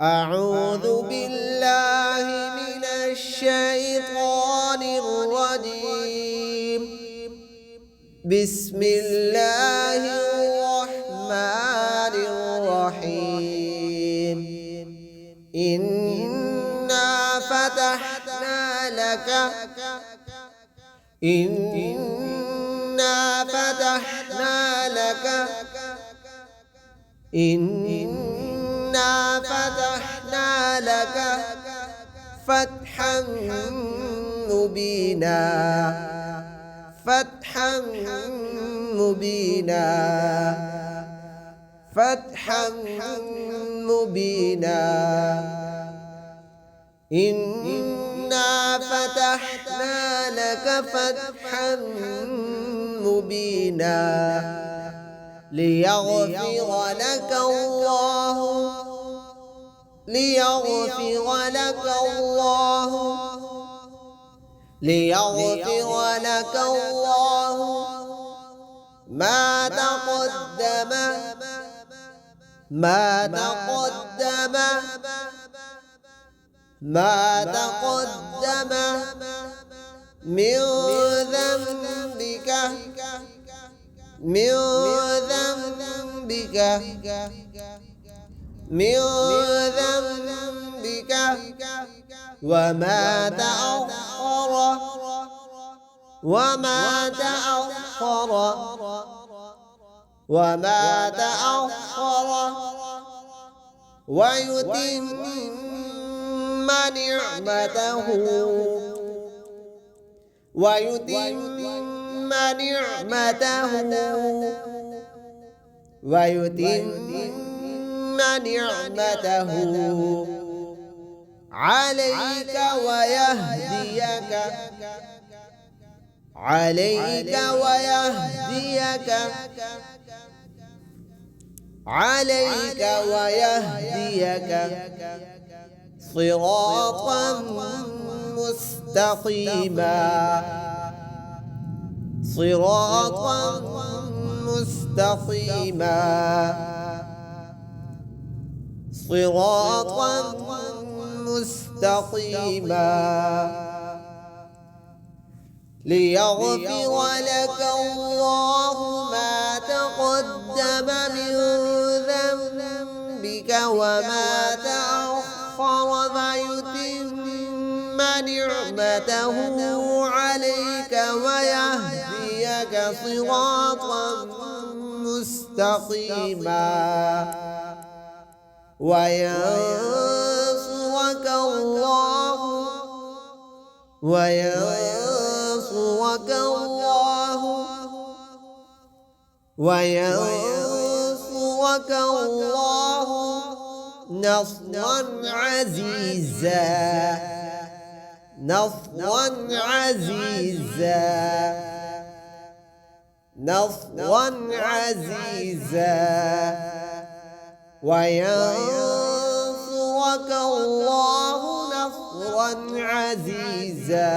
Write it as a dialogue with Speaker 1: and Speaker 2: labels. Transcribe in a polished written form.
Speaker 1: أعوذ بالله من الشيطان الرجيم. بسم الله الرحمن الرحيم. إنا فتحنا لك إنا فتحنا لك إنا فتحنا لك فتحا مبينا فتحا مبينا فتحا مبينا إنا فتحنا لك فتحا مبينا ليغفر لك الله ما تقدم من ذنبك وما تأخر ويتم نعمته عليك ويهديك صراطا مستقيما ليغفر لك الله ما تقدم من ذنبك وما تأخر ويتم نعمته عليك ويهديك صراطا مستقيما وينصرك الله نصرا عزيزا وينصرك الله نصرا عزيزا